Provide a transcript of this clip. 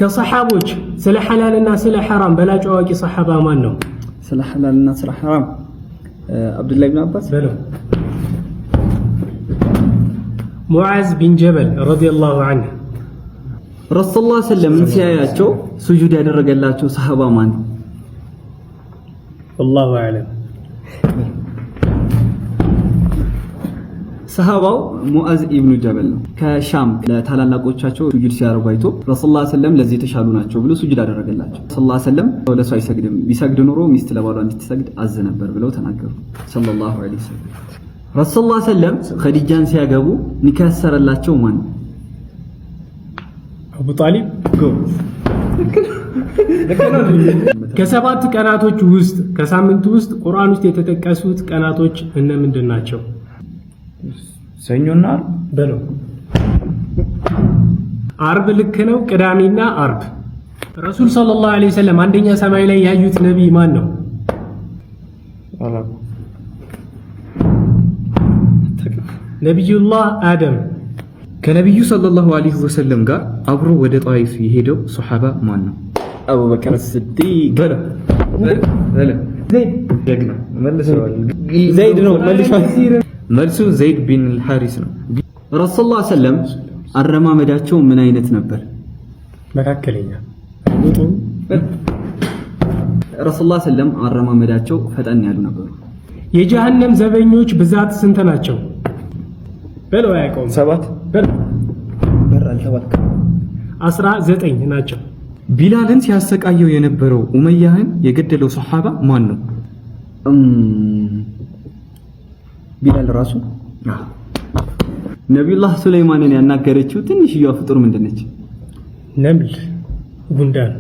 ከሰሓቦች ስለ ሐላልና ስለ ሐራም በላጭ አዋቂ ሰሓባ ማን ነው? ስለ ሐላልና ስለ ሐራም አብዱላህ ኢብኑ አባስ በለው። ሙዓዝ ቢን ጀበል ረዲየላሁ ዐንሁ። ረሱል ሰለላሁ ዐለይሂ ወሰለም ሲያያቸው ሱጁድ ያደረገላቸው ሰሃባ ማን ነው? ወላሁ አዕለም። ሰሃባው ሙዓዝ ኢብኑ ጀበል ነው። ከሻም ለታላላቆቻቸው ሱጁድ ሲያደርጉ አይቶ ረሱል ሰለላሁ ዐለይሂ ወሰለም ለዚህ የተሻሉ ናቸው ብሎ ሱጁድ አደረገላቸው። ሰለላሁ ዐለይሂ ወሰለም ለሱ አይሰግድም፣ ቢሰግድ ኖሮ ሚስት ለባሏ እንድትሰግድ አዝ ነበር ብለው ተናገሩ። ሰለላሁ ዐለይሂ ወሰለም ረሱል ሰለላሁ ዐለይሂ ወሰለም ኸዲጃን ሲያገቡ ኒካህ ያሰረላቸው ማን ነው? አቡ ጣሊብ። ከሰባት ቀናቶች ውስጥ ከሳምንቱ ውስጥ ቁርአን ውስጥ የተጠቀሱት ቀናቶች እነምንድን ናቸው? ሰኞና ዓርብ በለው። ዓርብ ልክ ነው። ቅዳሜና ዓርብ። ረሱል ሰለላሁ ዐለይሂ ወሰለም አንደኛ ሰማይ ላይ ያዩት ነብይ ማን ነው? ነብዩላህ አደም። ከነብዩ ሰለላሁ ዐለይሂ ወሰለም ጋር አብሮ ወደ ጣይፍ የሄደው ሱሐባ ማን ነው? አቡበከር ሲዲቅ። ዘይድ ነው። መልሱ ዘይድ ቢን አልሐሪስ ነው። ረሱል ሰለላሁ ዐለይሂ ወሰለም አረማመዳቸው ምን አይነት ነበር? መካከለኛ። ረሱል ሰለላሁ ዐለይሂ ወሰለም አረማመዳቸው ፈጠን ያሉ ነበሩ። የጀሃነም ዘበኞች ብዛት ስንት ናቸው? በለው። አያውቀውም። 7 በለው። በራል ተባልከ 19 ናቸው። ቢላልን ሲያሰቃየው የነበረው ኡመያህን የገደለው ሱሐባ ማን ነው? ቢላል ራሱ። ነብዩላህ ሱለይማንን ያናገረችው ትንሽዬዋ ፍጡር ምንድነች? ነምል፣ ጉንዳን።